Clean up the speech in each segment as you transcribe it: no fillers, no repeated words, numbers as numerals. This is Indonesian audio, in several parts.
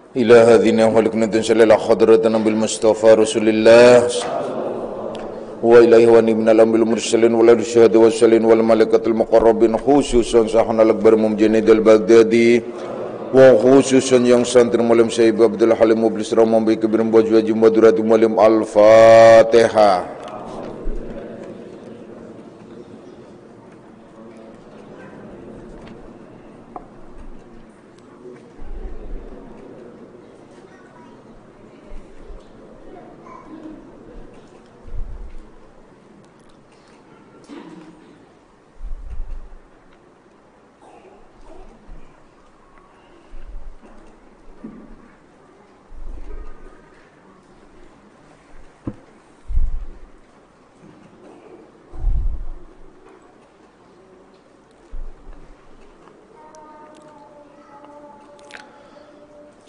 إلى هذه خلقنا تنسل إلى حضرتنا بالمصطفى رسول الله وإليه ونبينا الأنبياء المرسلين والشهداء والصالحين والملائكة المقربين خصوصا صاحبنا الأكبر مجند البغدادي وخصوصا yang santri Muallim Syekh Abdul Halim Mublis Ramam bi kibirin wajib madurat Muallim Al-Fatihah.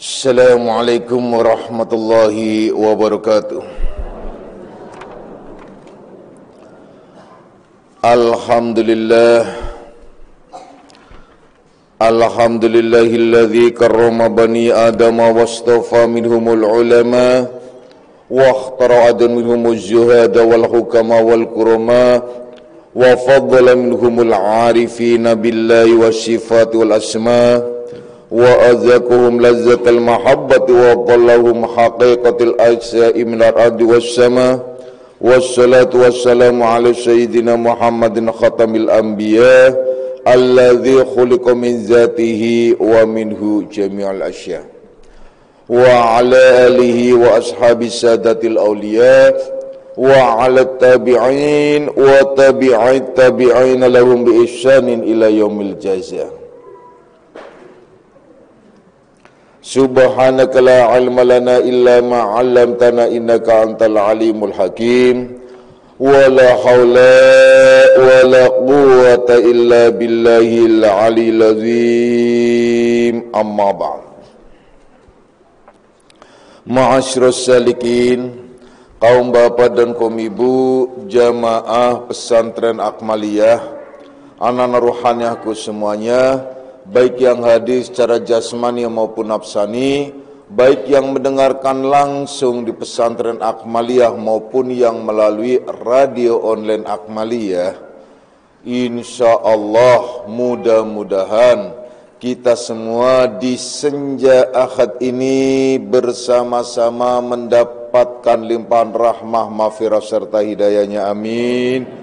Assalamualaikum warahmatullahi wabarakatuh. Alhamdulillahilladzi karrama bani adama wastafa minhumul ulama wa ikhtara minhumuz zuhada wal hukama wal kurama wa faddala minhumul arifina billahi wassifati wal asma' wa azakuhum lazzatal mahabbati wa qallahum haqiqatil ajsa'i minal ardi was sama wassalatu wassalamu ala sayyidina Muhammadin khatamil anbiya alladzi khuliqa min zatihi wa minhu jami'al asya wa ala alihi wa ashabi sadatil awliya wa ala tabi'in wa tabi'it tabi'in lahum bi ihsanin ila yaumil jazaa. Subhanaka la ilma lana illa ma 'allamtana innaka antal alimul hakim wa la haula wa la quwwata illa billahil aliyil azim amma ba'd. Ma'asyiras salikin, kaum bapak dan kaum ibu jamaah pesantren Akmaliyah, anak-anak ruhaniahku semuanya, baik yang hadir secara jasmani maupun nafsani, baik yang mendengarkan langsung di pesantren Akmaliyah maupun yang melalui radio online Akmaliyah. Insya Allah mudah-mudahan kita semua di senja Ahad ini bersama-sama mendapatkan limpahan rahmah, maghfirah serta hidayahnya, amin.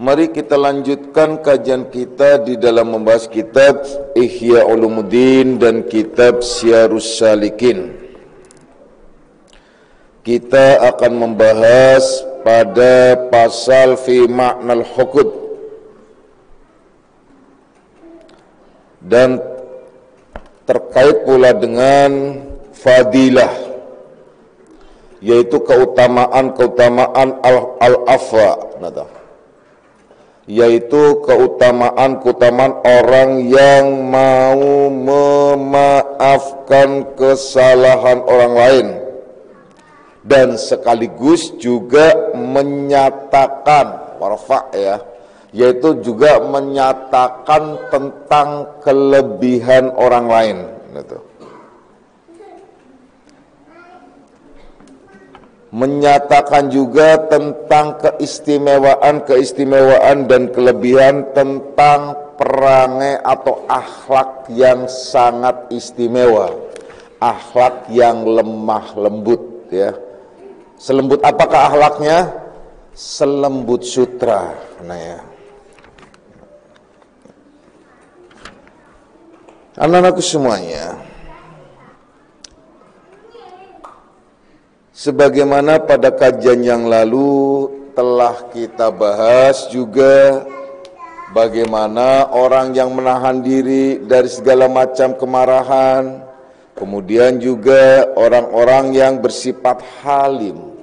Mari kita lanjutkan kajian kita di dalam membahas kitab Ihya Ulumuddin dan kitab Syarus Salikin. Kita akan membahas pada pasal fi ma'nal hukud dan terkait pula dengan fadilah, yaitu keutamaan al-afwa, yaitu keutamaan orang yang mau memaafkan kesalahan orang lain dan sekaligus juga menyatakan warfa, yaitu juga menyatakan tentang kelebihan orang lain. Menyatakan juga tentang keistimewaan dan kelebihan tentang perangai atau akhlak yang sangat istimewa, akhlak yang lemah lembut, ya. Selembut apakah akhlaknya? Selembut sutra. Anak-anakku semuanya, sebagaimana pada kajian yang lalu telah kita bahas juga bagaimana orang yang menahan diri dari segala macam kemarahan, kemudian juga orang-orang yang bersifat halim.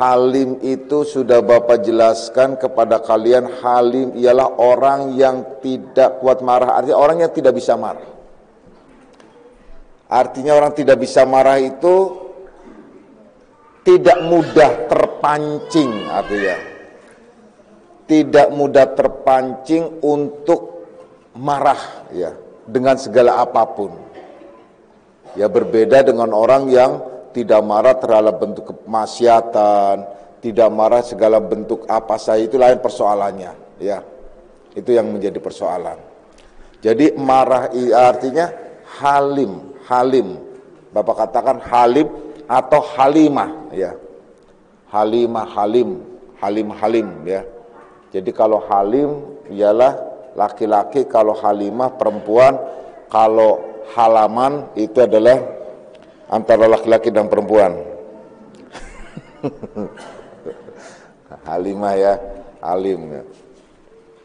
Halim itu sudah Bapak jelaskan kepada kalian, halim ialah orang yang tidak kuat marah, artinya orang yang tidak bisa marah. Artinya orang tidak bisa marah itu tidak mudah terpancing, artinya tidak mudah terpancing untuk marah, ya. dengan segala apapun. Ya berbeda dengan orang yang tidak marah terhadap bentuk kemaksiatan, tidak marah segala bentuk apa saja, itu lain persoalannya. Ya, itu yang menjadi persoalan. Jadi marah artinya halim, halim. Bapak katakan halim atau halimah, ya. Halimah, halim, halim, halim, ya. Jadi kalau halim ialah laki-laki, kalau halimah perempuan, kalau halaman itu adalah antara laki-laki dan perempuan. Halimah ya, halim ya.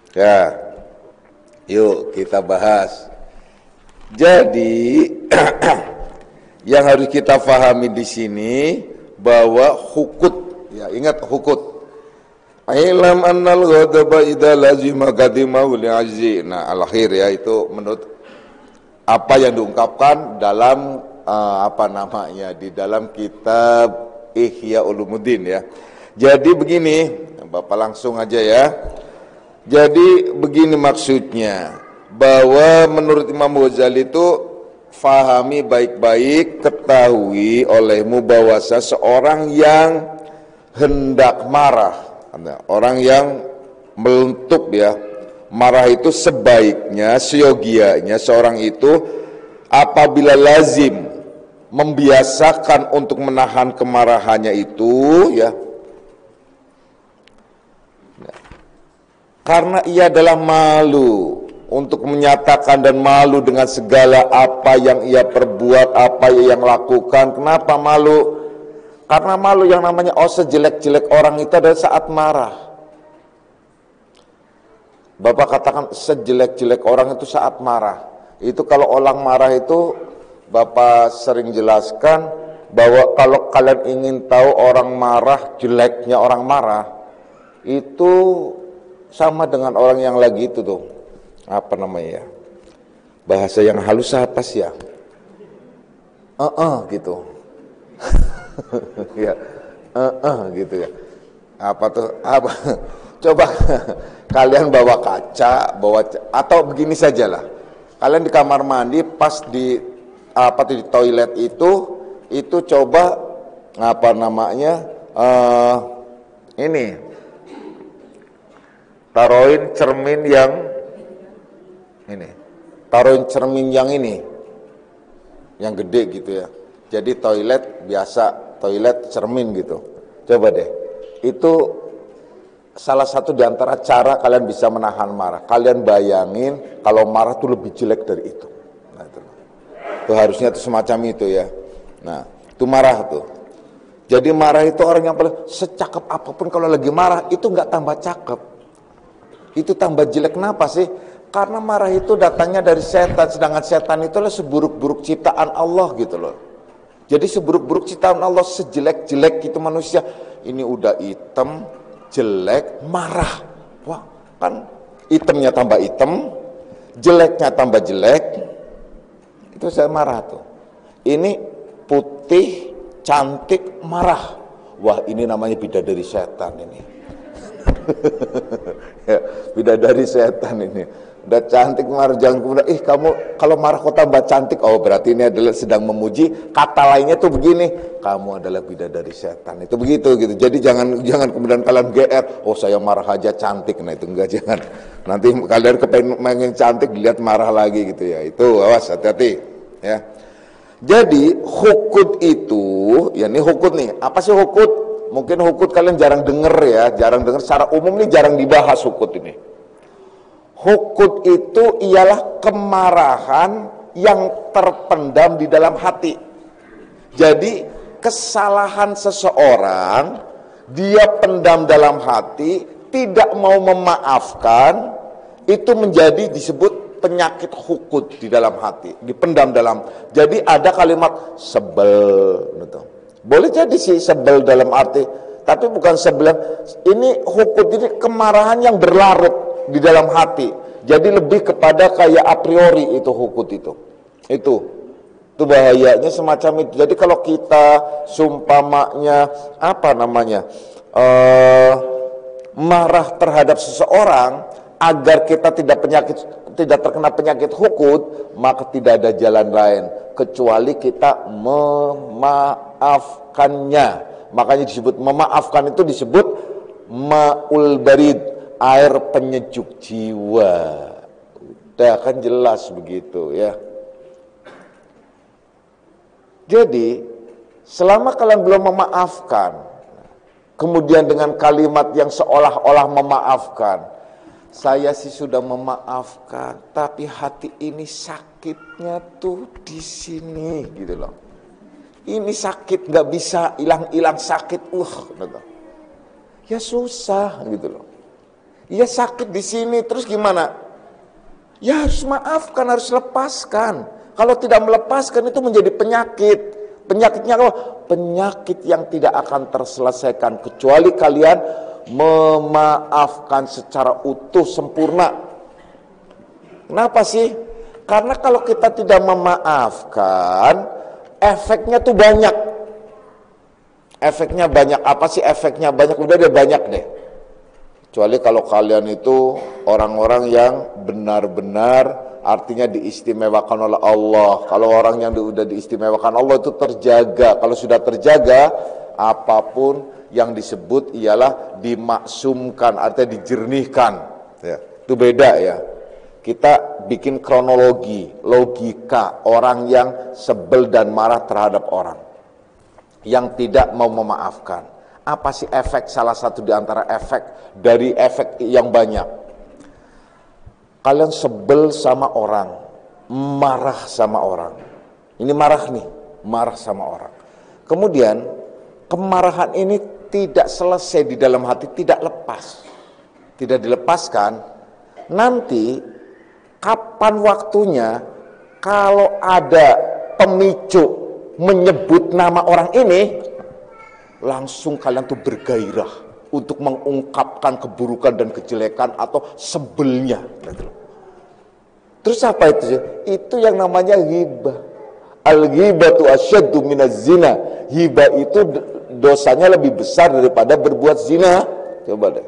Ya, yuk kita bahas. Jadi yang harus kita pahami di sini bahwa hukut, ya ingat hukut. Ilam annal ghadaba idza lazima qadimahu li'azzi. Nah, al-akhir ya, itu menurut apa yang diungkapkan dalam di dalam kitab Ihya Ulumuddin ya. Jadi begini, Bapak langsung aja ya. Jadi begini maksudnya, bahwa menurut Imam Ghazali itu fahami baik-baik, ketahui olehmu bahwa seorang yang hendak marah, orang yang melentup ya, marah itu sebaiknya, seyogianya seorang itu apabila lazim membiasakan untuk menahan kemarahannya itu ya, karena ia adalah malu untuk menyatakan dan malu dengan segala apa yang ia perbuat, apa yang lakukan. Kenapa malu? Karena malu yang namanya sejelek-jelek orang itu adalah saat marah. Bapak katakan sejelek-jelek orang itu saat marah. Itu kalau orang marah itu, Bapak sering jelaskan bahwa kalau kalian ingin tahu orang marah, jeleknya orang marah, itu sama dengan orang yang lagi itu tuh, apa namanya ya, bahasa yang halus apa sih ya, gitu. Ya, gitu ya. Apa tuh? Apa? Coba kalian bawa kaca, atau begini sajalah. Kalian di kamar mandi pas di di toilet itu coba apa namanya? Ini. Taruhin cermin yang ini. Taruhin cermin yang ini. Yang gede gitu ya. Jadi toilet biasa, toilet cermin gitu. Coba deh, itu salah satu di antara cara kalian bisa menahan marah. Kalian bayangin kalau marah tuh lebih jelek dari itu. Nah, itu harusnya tuh semacam itu ya. Nah, itu marah tuh. Jadi marah itu orang yang paling secakep apapun kalau lagi marah itu nggak tambah cakep. Itu tambah jelek. Kenapa sih? Karena marah itu datangnya dari setan, sedangkan setan itu adalah seburuk-buruk ciptaan Allah gitu loh. Jadi seburuk-buruk ciptaan Allah, sejelek-jelek itu manusia, ini udah hitam, jelek, marah. Wah, kan hitamnya tambah hitam, jeleknya tambah jelek. Itu saya marah tuh. Ini putih, cantik, marah. Wah, ini namanya bidadari setan ini. Ya, bidadari setan ini. Udah cantik marah, jangan kemudian kamu kalau marah kok tambah cantik. Oh, berarti ini adalah sedang memuji. Kata lainnya tuh begini, kamu adalah bidadari setan. Itu begitu gitu. Jadi jangan kemudian kalian GR, oh saya marah aja cantik. Nah itu enggak, jangan. Nanti kalian kepengen cantik dilihat marah lagi gitu ya. Itu awas, hati-hati ya. Jadi hukut itu, ya ini hukut nih. Apa sih hukut? Mungkin hukut kalian jarang denger ya, jarang denger. Secara umum nih jarang dibahas hukut ini. Hukut itu ialah kemarahan yang terpendam di dalam hati. Jadi kesalahan seseorang dia pendam dalam hati, tidak mau memaafkan, itu menjadi disebut penyakit hukut di dalam hati, dipendam dalam. Jadi ada kalimat sebel gitu. Boleh jadi sih sebel dalam arti, tapi bukan sebel. Ini hukut, ini kemarahan yang berlarut di dalam hati. Jadi lebih kepada kayak a priori itu hukut itu. Itu bahayanya semacam itu. Jadi kalau kita sumpamanya apa namanya? Marah terhadap seseorang, agar kita tidak terkena penyakit hukut, maka tidak ada jalan lain kecuali kita memaafkannya. Makanya disebut memaafkan, itu disebut ma'ul barid, air penyejuk jiwa. Udah kan jelas begitu ya. Jadi selama kalian belum memaafkan, kemudian dengan kalimat yang seolah-olah memaafkan, saya sih sudah memaafkan, tapi hati ini sakitnya tuh di sini gitu loh. Ini sakit, nggak bisa hilang-hilang sakit, gitu. Ya susah gitu loh. Ya sakit di sini, terus gimana? Ya harus maafkan, harus lepaskan. Kalau tidak melepaskan itu menjadi penyakit. Penyakitnya apa? Penyakit yang tidak akan terselesaikan kecuali kalian memaafkan secara utuh, sempurna. Kenapa sih? Karena kalau kita tidak memaafkan, efeknya tuh banyak. Efeknya banyak. Apa sih efeknya banyak? Udah deh banyak deh. Kecuali kalau kalian itu orang-orang yang benar-benar artinya diistimewakan oleh Allah. Kalau orang yang udah diistimewakan Allah itu terjaga. Kalau sudah terjaga, apapun yang disebut ialah dimaksumkan, artinya dijernihkan. Ya, itu beda ya. Kita bikin kronologi, logika orang yang sebel dan marah terhadap orang yang tidak mau memaafkan. Apa sih efek, salah satu di antara efek dari efek yang banyak? Kalian sebel sama orang, marah sama orang. Ini marah nih, marah sama orang. Kemudian kemarahan ini tidak selesai di dalam hati, tidak lepas. Tidak dilepaskan. Nanti kapan waktunya kalau ada pemicu menyebut nama orang ini, langsung kalian tuh bergairah untuk mengungkapkan keburukan dan kejelekan atau sebelnya. Terus apa itu? Itu yang namanya ghibah. Al-ghibatu asyaddu minaz zina. Ghibah itu dosanya lebih besar daripada berbuat zina. Coba deh.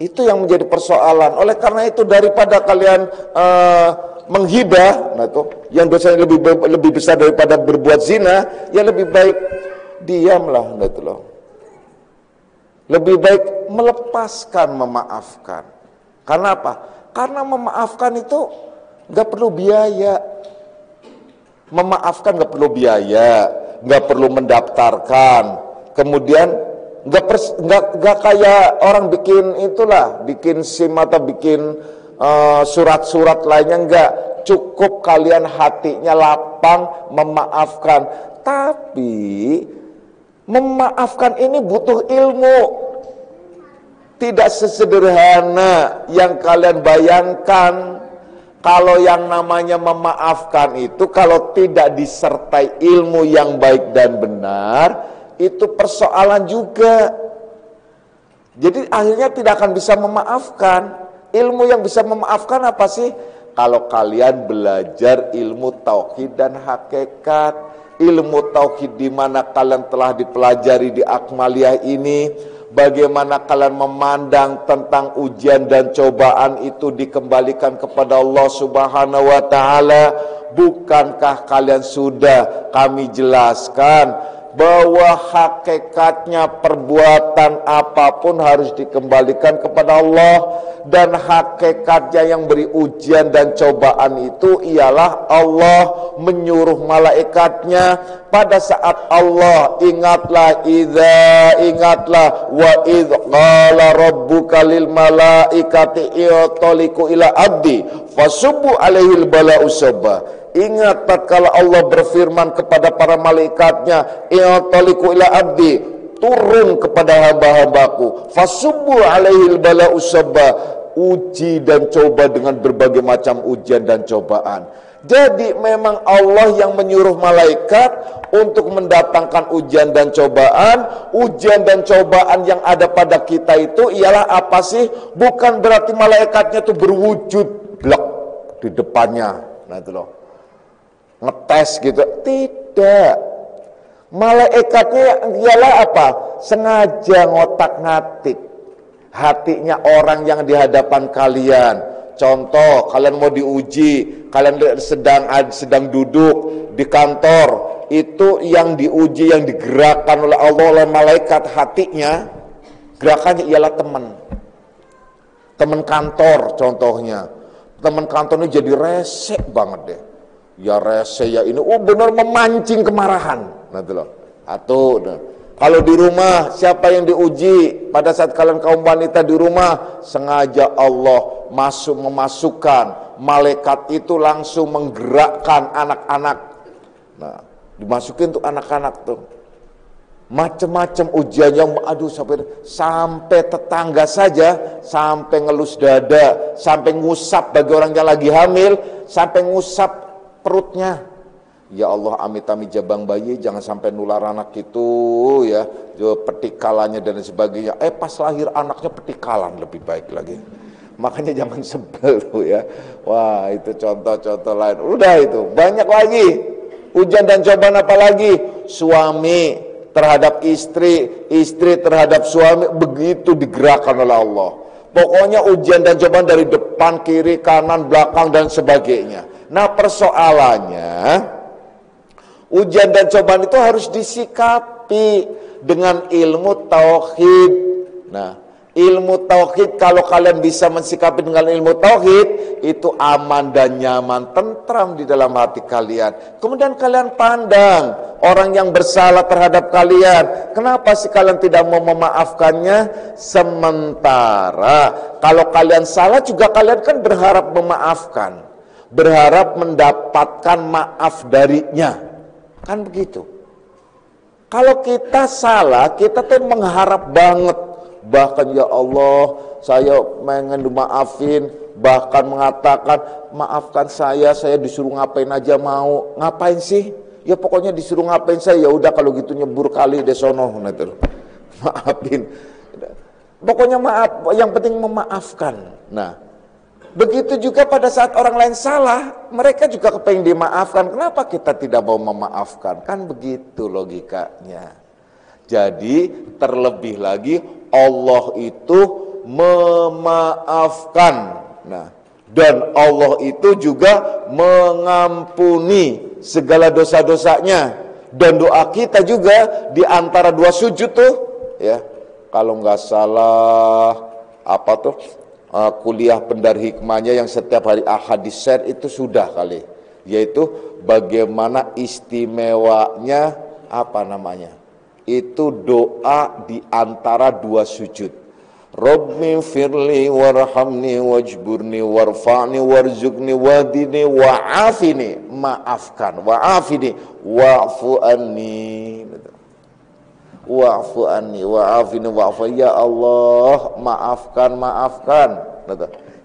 Itu yang menjadi persoalan. Oleh karena itu daripada kalian menghibah, nah itu yang dosanya lebih besar daripada berbuat zina, ya lebih baik diamlah, gitu loh. Lebih baik melepaskan, memaafkan. Karena apa? Karena memaafkan itu nggak perlu biaya. Memaafkan nggak perlu biaya, nggak perlu mendaftarkan. Kemudian nggak kayak orang bikin itulah, bikin SIM atau bikin surat-surat lainnya, nggak. Cukup kalian hatinya lapang memaafkan. Tapi memaafkan ini butuh ilmu. Tidak sesederhana yang kalian bayangkan. Kalau yang namanya memaafkan itu, kalau tidak disertai ilmu yang baik dan benar, itu persoalan juga. Jadi akhirnya tidak akan bisa memaafkan. Ilmu yang bisa memaafkan apa sih? Kalau kalian belajar ilmu tauhid dan hakikat. Ilmu tauhid di mana kalian telah dipelajari di Akmaliyah ini, bagaimana kalian memandang tentang ujian dan cobaan itu dikembalikan kepada Allah Subhanahu wa taala. Bukankah kalian sudah kami jelaskan bahwa hakikatnya perbuatan apapun harus dikembalikan kepada Allah, dan hakikatnya yang beri ujian dan cobaan itu ialah Allah menyuruh malaikatnya pada saat Allah ingatlah wa idz qala rabbuka lil malaikati i'taliqu ila abdi fasubbu alaihil bala'u sabba. Ingat tatkala Allah berfirman kepada para malaikatnya, i'taliqu ila abdi, turun kepada hamba-hambaku, fasubbu alaihil bala'u sabba, uji dan coba dengan berbagai macam ujian dan cobaan. Jadi memang Allah yang menyuruh malaikat untuk mendatangkan ujian dan cobaan. Ujian dan cobaan yang ada pada kita itu ialah apa sih? Bukan berarti malaikatnya itu berwujud blok di depannya, nah itu loh, ngetes gitu, tidak. Malaikatnya ialah apa? Sengaja ngotak-ngatik. hatinya orang yang di hadapan kalian. Contoh, kalian mau diuji, kalian sedang duduk di kantor, itu yang diuji, yang digerakkan oleh Allah, oleh malaikat hatinya, gerakannya ialah teman kantor. Contohnya, teman kantor ini jadi rese banget deh. Ya rese ya ini, benar memancing kemarahan. Nah itu loh. Kalau di rumah, siapa yang diuji pada saat kalian kaum wanita di rumah? Sengaja Allah memasukkan malaikat itu langsung menggerakkan anak-anak. Nah, dimasukin tuh anak-anak tuh. Macam-macam ujian yang sampai tetangga saja, sampai ngelus dada, sampai ngusap bagi orang yang lagi hamil, sampai ngusap perutnya. Ya Allah, amit-amit jabang bayi jangan sampai nular anak itu ya, petikalannya dan sebagainya. Pas lahir anaknya petikalan lebih baik lagi. Makanya jangan sebel tuh ya. Wah, itu contoh-contoh lain. Udah itu, banyak lagi. Ujian dan cobaan apa lagi? Suami terhadap istri, istri terhadap suami, begitu digerakkan oleh Allah. Pokoknya ujian dan cobaan dari depan, kiri, kanan, belakang dan sebagainya. Nah, persoalannya ujian dan cobaan itu harus disikapi dengan ilmu tauhid. Nah, ilmu tauhid, kalau kalian bisa mensikapi dengan ilmu tauhid, itu aman dan nyaman, tentram di dalam hati kalian. Kemudian kalian pandang orang yang bersalah terhadap kalian, kenapa sih kalian tidak mau memaafkannya? Sementara kalau kalian salah juga kalian kan berharap memaafkan, berharap mendapatkan maaf darinya. Kan begitu. Kalau kita salah, kita tuh mengharap banget. Bahkan ya Allah, saya pengen dimaafin. Bahkan mengatakan, maafkan saya disuruh ngapain aja mau. Ngapain sih? Ya pokoknya disuruh ngapain saya, ya udah kalau gitu nyebur kali deh sono. Maafin. Pokoknya maaf, yang penting memaafkan. Nah, begitu juga pada saat orang lain salah, mereka juga kepengen dimaafkan. Kenapa kita tidak mau memaafkan? Kan begitu logikanya. Jadi terlebih lagi Allah itu memaafkan. Nah, dan Allah itu juga mengampuni segala dosa-dosanya. Dan doa kita juga di antara dua sujud tuh, ya. Kalau nggak salah kuliah Pendar Hikmahnya yang setiap hari Ahad di share itu sudah kali, yaitu bagaimana istimewanya itu doa di antara dua sujud. Rabbi firli warhamni wajburni warfa'ni warzuqni wadini wa'afini, maafkan, wa'afini wa'fu anni, wa'fu anni wa'afini wa'fu, ya Allah maafkan.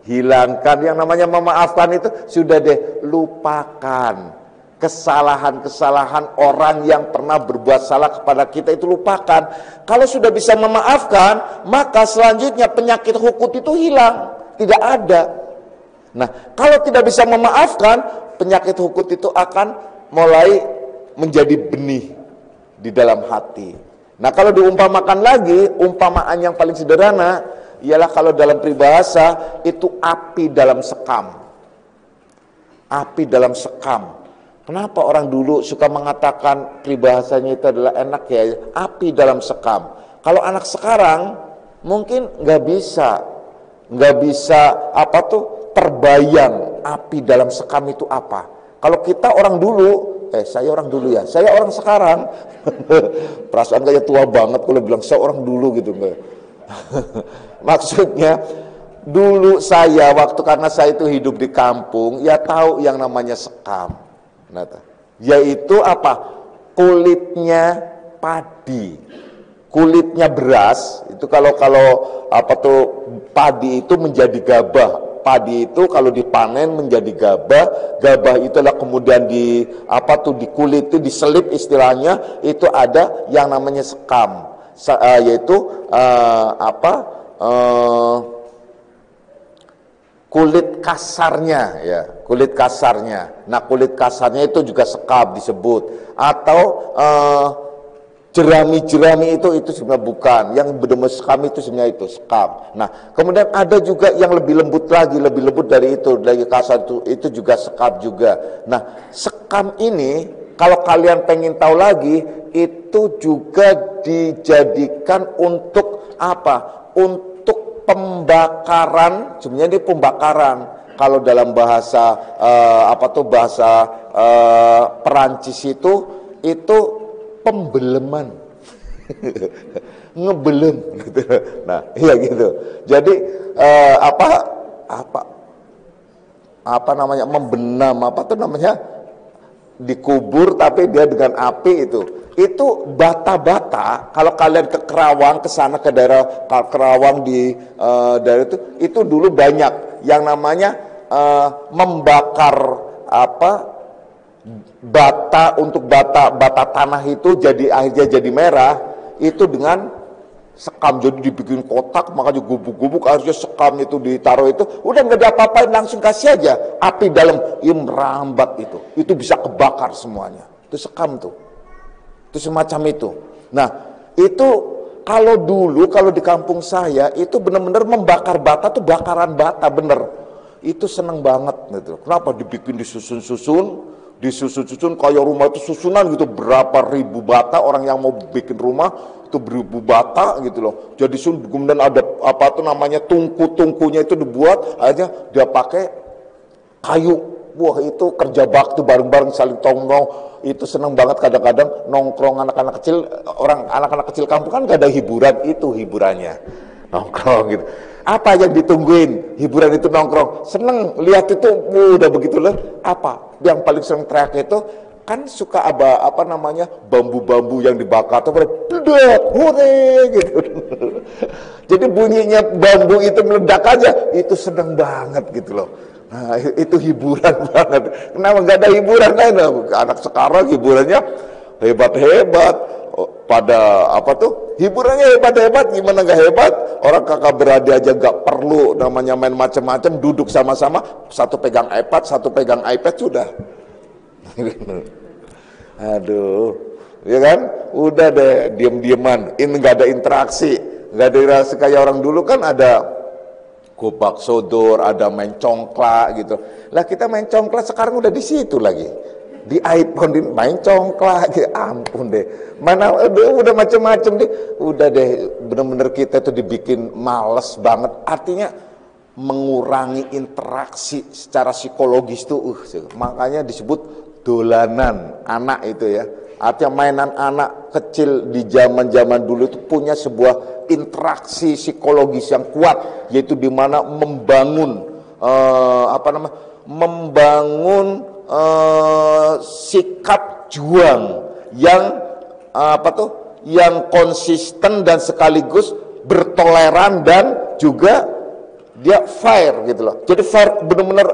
Hilangkan yang namanya memaafkan itu, sudah deh, lupakan kesalahan-kesalahan orang yang pernah berbuat salah kepada kita, itu lupakan. Kalau sudah bisa memaafkan, maka selanjutnya penyakit hukut itu hilang, tidak ada. Nah, kalau tidak bisa memaafkan, penyakit hukut itu akan mulai menjadi benih di dalam hati. Nah, kalau diumpamakan lagi, umpamaan yang paling sederhana ialah kalau dalam peribahasa itu api dalam sekam. Api dalam sekam. Kenapa orang dulu suka mengatakan peribahasanya itu adalah enak ya, api dalam sekam. Kalau anak sekarang mungkin nggak bisa terbayang api dalam sekam itu apa. Kalau kita orang dulu, saya orang dulu ya, saya orang sekarang. Perasaan kayak tua banget kalau bilang saya orang dulu gitu. Maksudnya dulu saya karena saya itu hidup di kampung, ya tahu yang namanya sekam. Nah, yaitu kulitnya padi, kulitnya beras itu kalau padi itu menjadi gabah. Padi itu kalau dipanen menjadi gabah itulah kemudian di kulit itu diselip, istilahnya itu ada yang namanya sekam, yaitu kulit kasarnya ya, kulit kasarnya. Nah, kulit kasarnya itu juga sekam disebut, atau Jerami-jerami itu sebenarnya bukan. Yang benar-benar sekam itu sebenarnya itu sekam. Nah, kemudian ada juga yang lebih lembut lagi, lebih lembut dari itu, dari kasar itu juga sekam juga. Nah, sekam ini kalau kalian pengen tahu lagi, itu juga dijadikan untuk apa? Untuk pembakaran. Sebenarnya ini pembakaran. Kalau dalam bahasa bahasa Perancis itu pembeleman. Ngebelem gitu. Nah, iya gitu. Jadi apa namanya? Membenam dikubur tapi dia dengan api itu bata-bata. Kalau kalian ke Kerawang, ke sana ke daerah Kerawang di daerah itu dulu banyak yang namanya membakar bata untuk bata tanah itu akhirnya jadi merah itu dengan sekam. Jadi dibikin kotak, makanya gubuk-gubuk, harusnya sekam itu ditaruh itu, udah nggak diapa-apain, langsung kasih aja api dalam, merambat itu bisa kebakar semuanya. Itu sekam itu semacam itu. Nah, itu kalau dulu kalau di kampung saya itu benar-benar membakar bata tuh bakaran bata bener. Itu seneng banget gitu. Kenapa? Dibikin disusun kayak rumah itu susunan gitu, berapa ribu bata, orang yang mau bikin rumah itu beribu bata gitu loh. Jadi kemudian ada tungku-tungkunya itu dibuat, akhirnya dia pakai kayu. Wah, itu kerja bakti bareng-bareng, saling tolong. Itu seneng banget. Kadang-kadang nongkrong anak-anak kecil kampung kan gak ada hiburan, itu hiburannya nongkrong gitu. Apa yang ditungguin? Hiburan itu nongkrong. Seneng lihat itu, udah begitulah. Apa yang paling sering teriak itu kan suka bambu-bambu yang dibakar tuh meledak, hore gitu. Jadi bunyinya bambu itu meledak aja, itu seneng banget gitu loh. Nah, itu hiburan banget. Kenapa nggak ada hiburan lain? Anak sekarang hiburannya hebat-hebat. Pada hiburannya hebat-hebat, gimana nggak hebat? Orang kakak beradik aja nggak perlu namanya main macam-macam, duduk sama-sama, satu pegang iPad, satu pegang iPad sudah. Aduh, ya kan? Udah deh, diem-dieman. Ini nggak ada interaksi, nggak ada interaksi kayak orang dulu kan ada gobak sodor, ada main congklak gitu. Lah kita main congklak sekarang udah di situ lagi. Di iPhone main congklak, ya ampun deh. Mana udah macem-macem deh. Udah deh, bener-bener kita tuh dibikin males banget. Artinya mengurangi interaksi secara psikologis tuh. Makanya disebut dolanan anak itu ya. Artinya mainan anak kecil di zaman-zaman dulu itu punya sebuah interaksi psikologis yang kuat, yaitu dimana membangun sikap juang yang yang konsisten dan sekaligus bertoleran dan juga dia fair gitu loh. Jadi fair benar-benar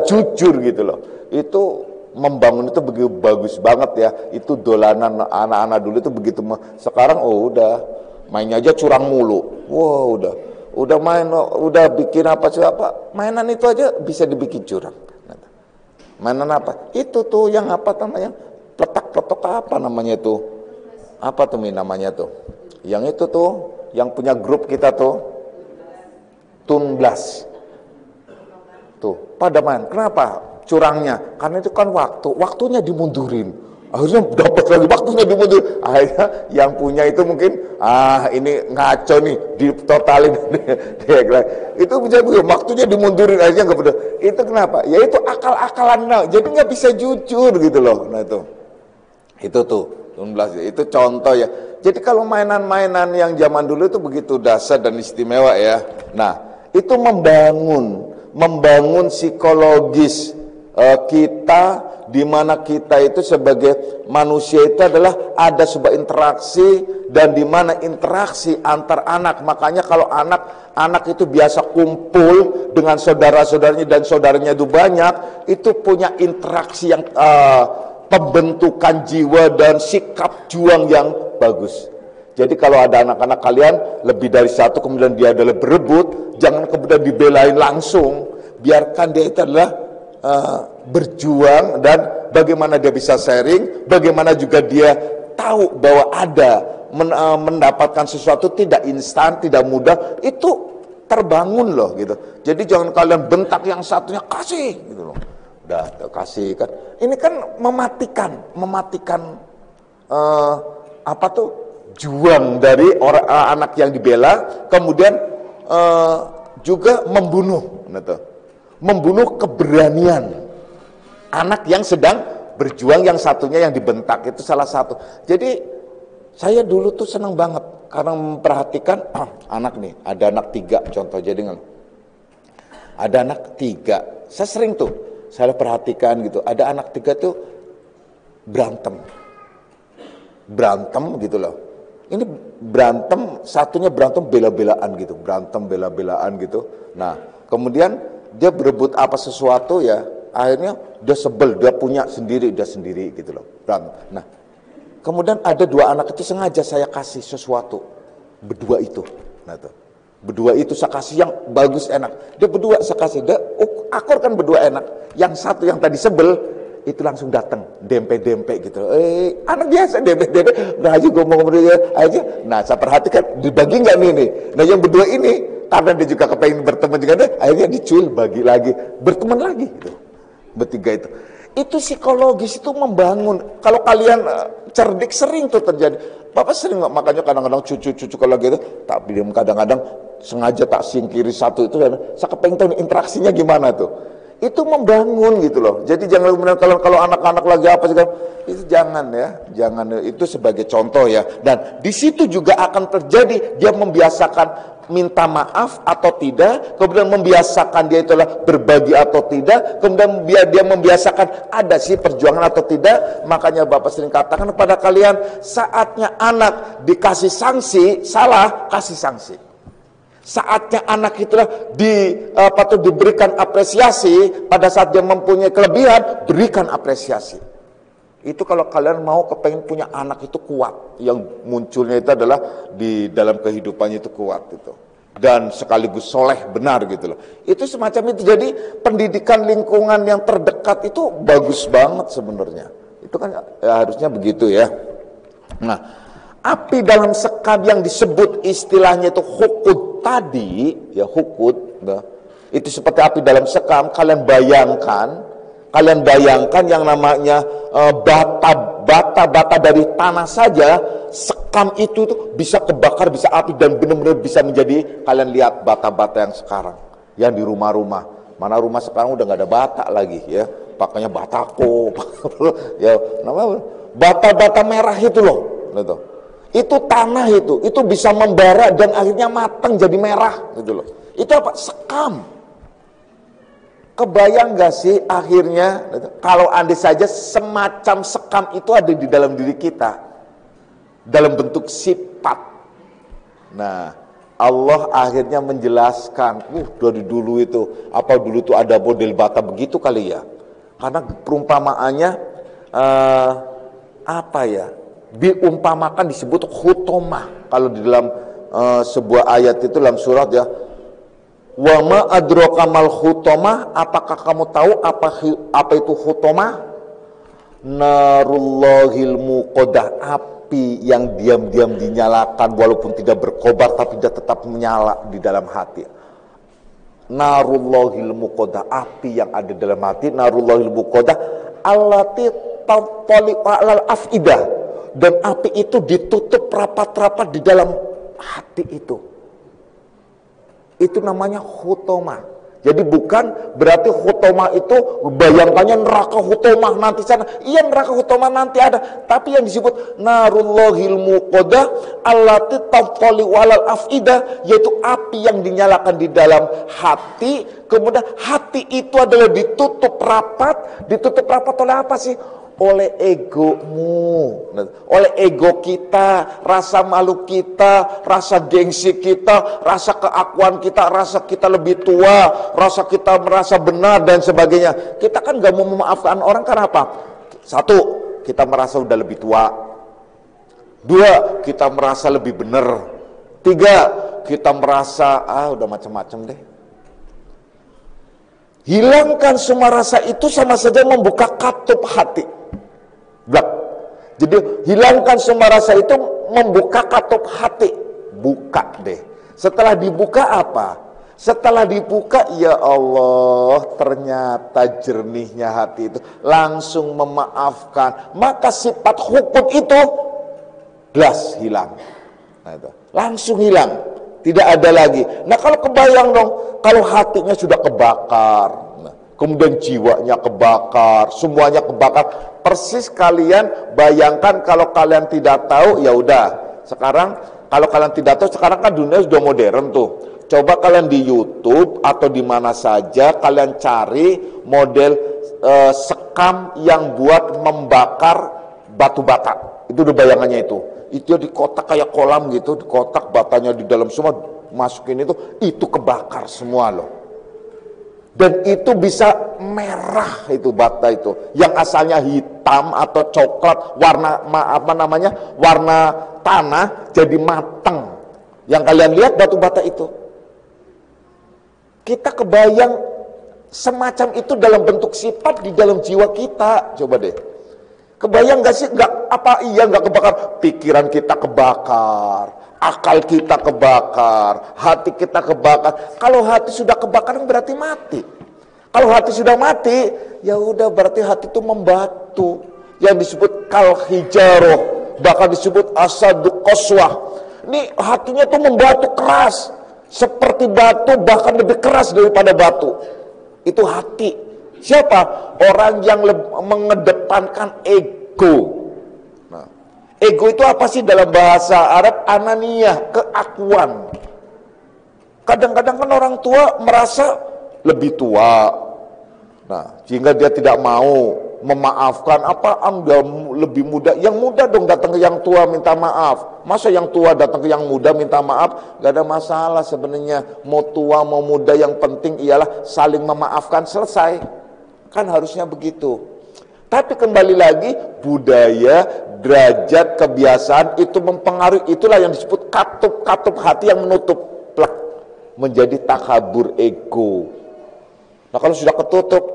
jujur gitu loh. Itu membangun itu begitu bagus banget ya. Itu dolanan anak-anak dulu itu begitu. Sekarang udah mainnya aja curang mulu. Wow, udah main, udah bikin mainan itu aja bisa dibikin curang. Mainan apa? Itu tuh yang namanya pletak-pletok namanya itu? Apa tuh namanya tuh? Yang itu tuh, yang punya grup kita tuh, Tunblas. Tuh, pada main. Kenapa? Curangnya. Karena itu kan waktunya dimundurin. Akhirnya dapat lagi, waktunya dimundurin. Akhirnya yang punya itu mungkin, ini ngaco nih, ditotalin. Itu bisa waktunya dimundurin, akhirnya nggak benar. Itu kenapa? Ya itu akal-akalan, jadi nggak bisa jujur gitu loh. Nah itu tuh, 19, itu contoh ya. Jadi kalau mainan-mainan yang zaman dulu itu begitu dasar dan istimewa ya. Nah, itu membangun psikologis kita, di mana kita itu sebagai manusia itu adalah ada sebuah interaksi, dan di mana interaksi antar anak. Makanya kalau anak itu biasa kumpul dengan saudara-saudaranya dan saudaranya itu banyak, itu punya interaksi yang pembentukan jiwa dan sikap juang yang bagus. Jadi kalau ada anak-anak kalian lebih dari satu kemudian dia adalah berebut, jangan kemudian dibelain langsung, biarkan dia itu adalah berjuang, dan bagaimana dia bisa sharing, bagaimana juga dia tahu bahwa ada mendapatkan sesuatu tidak instan, tidak mudah, itu terbangun loh gitu. Jadi jangan kalian bentak yang satunya, kasih gitu loh. Udah kasih kan. Ini kan mematikan apa tuh, juang dari orang anak yang dibela, kemudian juga membunuh gitu. Membunuh keberanian anak yang sedang berjuang, yang satunya yang dibentak, itu salah satu. Jadi saya dulu tuh senang banget karena memperhatikan anak nih, ada anak 3 contoh, jadi ada anak 3, saya sering tuh saya perhatikan gitu, ada anak 3 tuh berantem gitu loh. Ini berantem, satunya berantem bela-belaan gitu, gitu. Nah kemudian dia berebut apa sesuatu ya, akhirnya dia sebel, dia punya sendiri, gitu loh, berantem. Nah kemudian ada 2 anak itu sengaja saya kasih sesuatu, berdua itu. Nah tuh, berdua itu saya kasih yang bagus, enak. Dia berdua saya kasih, dia akur kan berdua enak. Yang satu yang tadi sebel, itu langsung datang, dempe-dempe gitu. Anak biasa dempe-dempe, nah aja ngomong aja. Nah saya perhatikan, dibagi nggak nih? Nah yang berdua ini, karena dia juga kepengen berteman juga, akhirnya dicuil, bagi lagi, berteman lagi gitu. Bertiga itu psikologis, itu membangun. Kalau kalian cerdik, sering tuh terjadi. Bapak sering, makanya kadang-kadang cucu kalau gitu tak bilang, kadang-kadang sengaja tak singkiri satu itu, saya kepengen tahu interaksinya gimana tuh. Itu membangun gitu loh. Jadi jangan kemudian kalau anak-anak lagi apa sih, itu jangan ya, itu sebagai contoh ya. Dan di situ juga akan terjadi, dia membiasakan minta maaf atau tidak, kemudian membiasakan dia itulah berbagi atau tidak, kemudian dia membiasakan ada sih perjuangan atau tidak. Makanya Bapak sering katakan kepada kalian, saatnya anak dikasih sanksi salah, kasih sanksi. Saatnya anak itulah diberikan apresiasi, pada saat dia mempunyai kelebihan, berikan apresiasi. Itu kalau kalian mau kepengen punya anak itu kuat, yang munculnya itu adalah di dalam kehidupannya itu kuat itu, dan sekaligus soleh, benar gitu loh. Itu semacam itu. Jadi pendidikan lingkungan yang terdekat itu bagus banget sebenarnya. Itu kan ya, harusnya begitu ya. Nah, api dalam sekam yang disebut istilahnya itu hukut tadi, ya hukut, nah, itu seperti api dalam sekam. Kalian bayangkan yang namanya bata dari tanah saja, sekam itu tuh bisa kebakar, bisa api, dan benar-benar bisa menjadi, kalian lihat bata-bata yang sekarang, yang di rumah-rumah. Mana rumah sekarang udah nggak ada bata lagi ya, pakainya batako, ya namanya bata-bata merah itu loh, gitu. Itu tanah itu bisa membara dan akhirnya matang jadi merah gitu loh. Itu apa? Sekam. Kebayang gak sih akhirnya kalau andai saja semacam sekam itu ada di dalam diri kita dalam bentuk sifat. Nah, Allah akhirnya menjelaskan, dari dulu itu, apa dulu itu ada model bata begitu kali ya. Karena perumpamaannya apa ya? Diumpamakan, disebut khutomah. Kalau di dalam sebuah ayat itu dalam surat ya, wa ma adraka mal khutomah, apakah kamu tahu apa itu khutomah? Narullahil muqadah, api yang diam-diam dinyalakan walaupun tidak berkobar tapi dia tetap menyala di dalam hati. Narullahil muqadah, api yang ada dalam hati. Narullahil muqadah allati tatali alal afidah, dan api itu ditutup rapat-rapat di dalam hati itu. Itu namanya khutomah. Jadi bukan berarti khutomah itu bayangkannya neraka khutomah nanti sana. Iya, neraka khutomah nanti ada, tapi yang disebut narullahil muqadah allati tatali alal afidah, yaitu api yang dinyalakan di dalam hati. Kemudian hati itu adalah ditutup rapat oleh apa sih? Oleh egomu, oleh ego kita, rasa malu kita, rasa gengsi kita, rasa keakuan kita, rasa kita lebih tua, rasa kita merasa benar dan sebagainya. Kita kan gak mau memaafkan orang karena apa? Satu, kita merasa udah lebih tua. Dua, kita merasa lebih benar. Tiga, kita merasa udah macam-macam deh. Hilangkan semua rasa itu sama saja membuka katup hati. Blak. Jadi hilangkan semua rasa itu membuka katup hati. Buka deh. Setelah dibuka apa? Setelah dibuka, ya Allah, ternyata jernihnya hati itu, langsung memaafkan. Maka sifat hukum itu blas hilang. Nah, itu langsung hilang. Tidak ada lagi. Nah, kalau kebayang dong, kalau hatinya sudah kebakar, nah, kemudian jiwanya kebakar, semuanya kebakar. Persis kalian bayangkan kalau kalian tidak tahu, ya udah. Sekarang kalau kalian tidak tahu, sekarang kan dunia sudah modern tuh. Coba kalian di YouTube atau di mana saja kalian cari model sekam yang buat membakar batu bata. Itu udah bayangannya itu. Itu di kotak kayak kolam gitu, di kotak batanya di dalam semua masukin itu kebakar semua loh. Dan itu bisa merah itu bata itu, yang asalnya hitam atau coklat warna warna tanah jadi matang. Yang kalian lihat batu bata itu, kita kebayang semacam itu dalam bentuk sifat di dalam jiwa kita. Coba deh. Kebayang gak sih? Gak kebakar. Pikiran kita kebakar, akal kita kebakar, hati kita kebakar. Kalau hati sudah kebakar berarti mati. Kalau hati sudah mati, ya udah berarti hati itu membatu. Yang disebut kal hijaroh, bahkan disebut asadu qaswah. Ini hatinya tuh membatu keras, seperti batu, bahkan lebih keras daripada batu. Itu hati. Siapa? Orang yang mengedepankan ego. Nah, ego itu apa sih dalam bahasa Arab? Ananiyah, keakuan. Kadang-kadang kan orang tua merasa lebih tua. Nah, sehingga dia tidak mau memaafkan. Dia lebih muda. Yang muda dong datang ke yang tua minta maaf. Masa yang tua datang ke yang muda minta maaf? Gak ada masalah sebenarnya. Mau tua mau muda, yang penting ialah saling memaafkan, selesai. Kan harusnya begitu. Tapi kembali lagi, budaya, derajat, kebiasaan itu mempengaruhi. Itulah yang disebut katup hati yang menutup, plak, menjadi takabur ego. Nah, kalau sudah ketutup,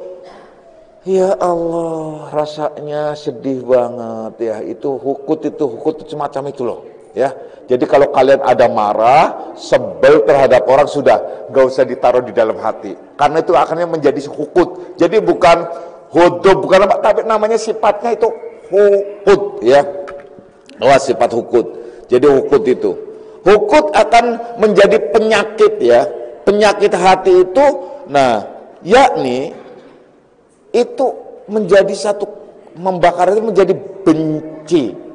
ya Allah, rasanya sedih banget ya. Itu hukut semacam itu loh. Ya, jadi kalau kalian ada marah, sebel terhadap orang, sudah gak usah ditaruh di dalam hati, karena itu akhirnya menjadi hukut. Jadi bukan hodob, bukan apa, tapi namanya sifatnya itu hukut ya. Wah, sifat hukut. Jadi hukut itu, hukut akan menjadi penyakit ya, penyakit hati itu. Nah, yakni itu menjadi satu, membakar itu menjadi benci.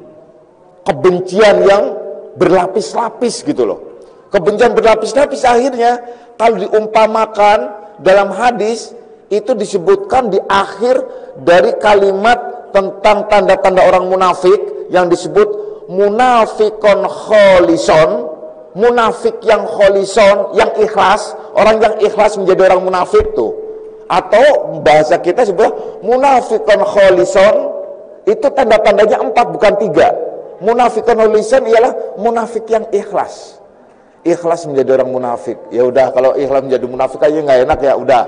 Kebencian yang berlapis-lapis gitu loh. Kebencian berlapis-lapis akhirnya kalau diumpamakan dalam hadis itu disebutkan di akhir dari kalimat tentang tanda-tanda orang munafik yang disebut munafikon kholison. Munafik yang kholison, yang ikhlas. Orang yang ikhlas menjadi orang munafik tuh. Atau bahasa kita sebut munafikon kholison, itu tanda-tandanya 4 bukan 3. Munafikun lisan ialah munafik yang ikhlas. Ikhlas menjadi orang munafik. Ya udah, kalau ikhlas menjadi munafik aja nggak enak ya udah.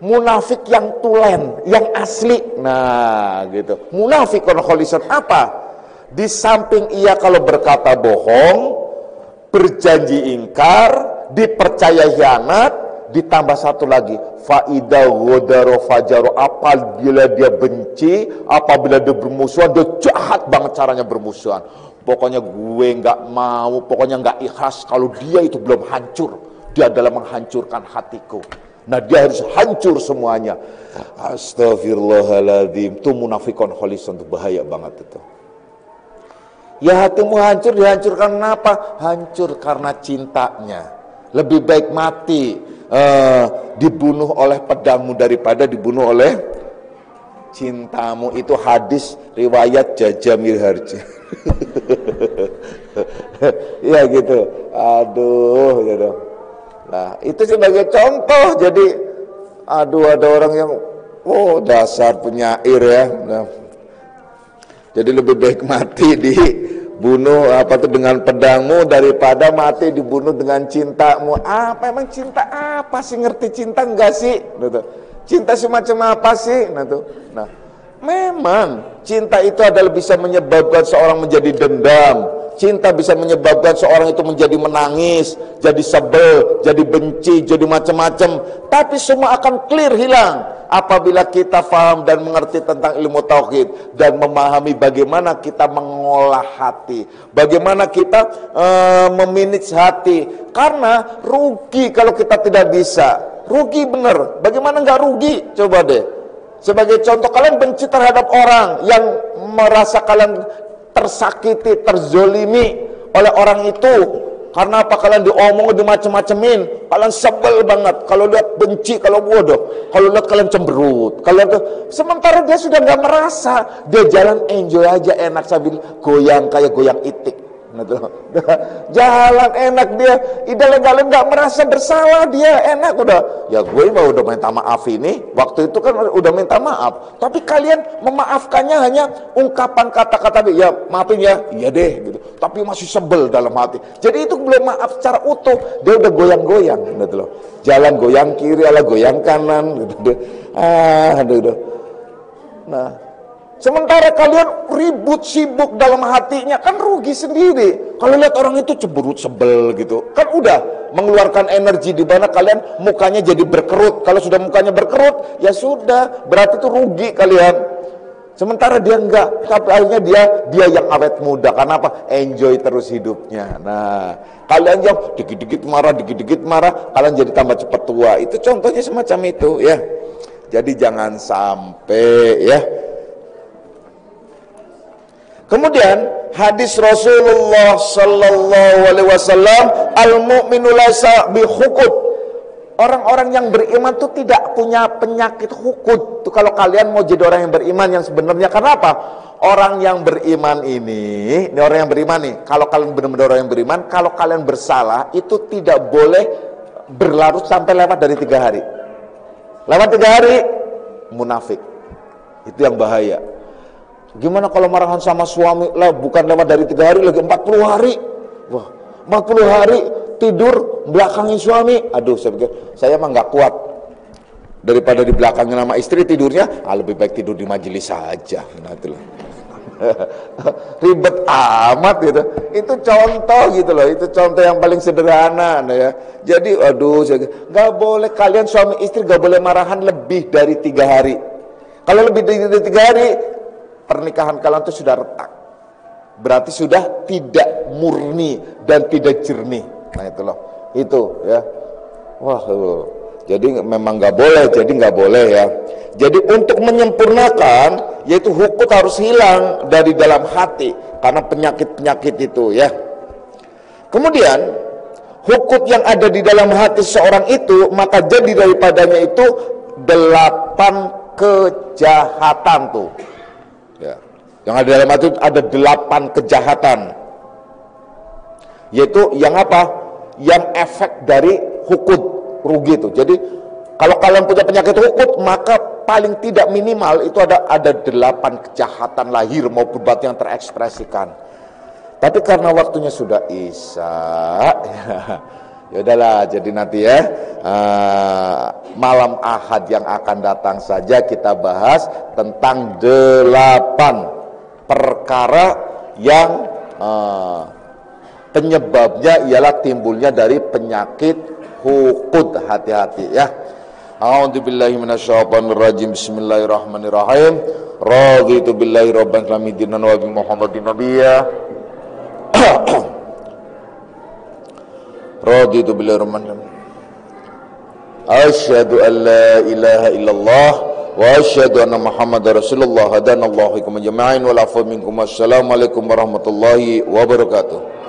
Munafik yang tulen, yang asli. Nah, gitu. Munafikun lisan apa? Di samping ia kalau berkata bohong, berjanji ingkar, dipercaya hianat, ditambah satu lagi, faida godaro fajaro, apabila dia benci, apabila dia bermusuhan, dia jahat banget caranya bermusuhan. Pokoknya gue nggak mau, pokoknya nggak ikhlas kalau dia itu belum hancur. Dia adalah menghancurkan hatiku. Nah, dia harus hancur semuanya. Astagfirullahaladzim. Itu munafikon kholisun, itu bahaya banget itu. Ya, hatimu hancur, dihancurkan kenapa? Hancur karena cintanya. Lebih baik mati dibunuh oleh pedangmu daripada dibunuh oleh cintamu. Itu hadis riwayat Jajamil Harja. Ya gitu. Aduh gitu. Nah, itu sebagai contoh. Jadi ada orang yang dasar penyair ya. Nah, jadi lebih baik mati bunuh dengan pedangmu daripada mati dibunuh dengan cintamu. Apa emang cinta apa sih? Ngerti cinta enggak sih? Cinta semacam apa sih? Nah, memang cinta itu adalah bisa menyebabkan seorang menjadi dendam. Cinta bisa menyebabkan seorang itu menjadi menangis, jadi sebel, jadi benci, jadi macam-macam. Tapi semua akan clear, hilang apabila kita paham dan mengerti tentang ilmu tauhid dan memahami bagaimana kita mengolah hati, bagaimana kita memanage hati. Karena rugi kalau kita tidak bisa. Rugi bener. Bagaimana nggak rugi? Coba deh. Sebagai contoh, kalian benci terhadap orang yang merasa kalian tersakiti, terzolimi oleh orang itu. Karena apa? Kalian diomong, dimacem-macemin, kalian sebel banget. Kalau lihat benci, kalau bodoh, kalau lihat kalian cemberut, sementara dia sudah nggak merasa, dia jalan enjoy aja, enak sambil goyang kayak goyang itik. Jalan enak dia, kalian nggak merasa bersalah, dia enak udah. Ya gue mah udah minta maaf ini, waktu itu kan udah minta maaf, tapi kalian memaafkannya hanya ungkapan kata-kata, ya maafin ya, iya deh gitu. Tapi masih sebel dalam hati. Jadi itu belum maaf secara utuh, dia udah goyang-goyang, gitu loh. Jalan goyang kiri, ala goyang kanan, gitu. Nah. Sementara kalian ribut, sibuk dalam hatinya, kan rugi sendiri. Kalau lihat orang itu cemberut, sebel gitu, kan udah mengeluarkan energi di mana kalian mukanya jadi berkerut. Kalau sudah mukanya berkerut, ya sudah, berarti itu rugi kalian. Sementara dia enggak, tapi akhirnya dia yang awet muda. Karena apa? Enjoy terus hidupnya. Nah, kalian yang dikit-dikit marah, kalian jadi tambah cepat tua. Itu contohnya semacam itu ya. Jadi jangan sampai ya. Kemudian hadis Rasulullah sallallahu alaihi wasallam, al-mu'minu laysa bihukut. Orang-orang yang beriman itu tidak punya penyakit hukut. Tuh kalau kalian mau jadi orang yang beriman yang sebenarnya, karena apa? Orang yang beriman ini orang yang beriman nih, kalau kalian benar-benar orang yang beriman, kalau kalian bersalah itu tidak boleh berlarut sampai lewat dari 3 hari. Lewat 3 hari munafik. Itu yang bahaya. Gimana kalau marahan sama suami lah, bukan lewat dari 3 hari, lagi 40 hari. Wah, 40 hari tidur belakangin suami. Aduh, saya mah nggak kuat. Daripada di belakangnya nama istri tidurnya, lebih baik tidur di majelis saja. Nah, itulah. Ribet amat gitu. Itu contoh gitu loh. Itu contoh yang paling sederhana ya. Jadi aduh, nggak boleh kalian suami istri nggak boleh marahan lebih dari 3 hari. Kalau lebih dari 3 hari, pernikahan kalian itu sudah retak, berarti sudah tidak murni dan tidak jernih. Nah itu loh, itu ya. Wah, jadi memang nggak boleh ya. Jadi untuk menyempurnakan, yaitu hukut harus hilang dari dalam hati karena penyakit-penyakit itu ya. Kemudian hukut yang ada di dalam hati seorang itu, maka jadi daripadanya itu 8 kejahatan tuh. Ya. Yang ada dalam hati ada 8 kejahatan, yaitu yang apa? Yang efek dari hukut, rugi itu. Jadi kalau kalian punya penyakit hukut, maka paling tidak minimal itu ada 8 kejahatan lahir maupun batin yang terekspresikan. Tapi karena waktunya sudah isya, ya udahlah, jadi nanti ya malam Ahad yang akan datang saja kita bahas tentang 8 perkara yang penyebabnya ialah timbulnya dari penyakit hukut. Hati-hati ya. A'udzubillahi minasyaitonir rajim. Bismillahirrahmanirrahim. Raditu billahi rabban dinan wa bi Muhammadin nabiyya. Raditu billahi rabban. Asyhadu an la ilaha illallah wa asyhadu anna Muhammadar Rasulullah. Hadanallahu ikum jama'in wal afwa minkum. Assalamualaikum warahmatullahi wabarakatuh.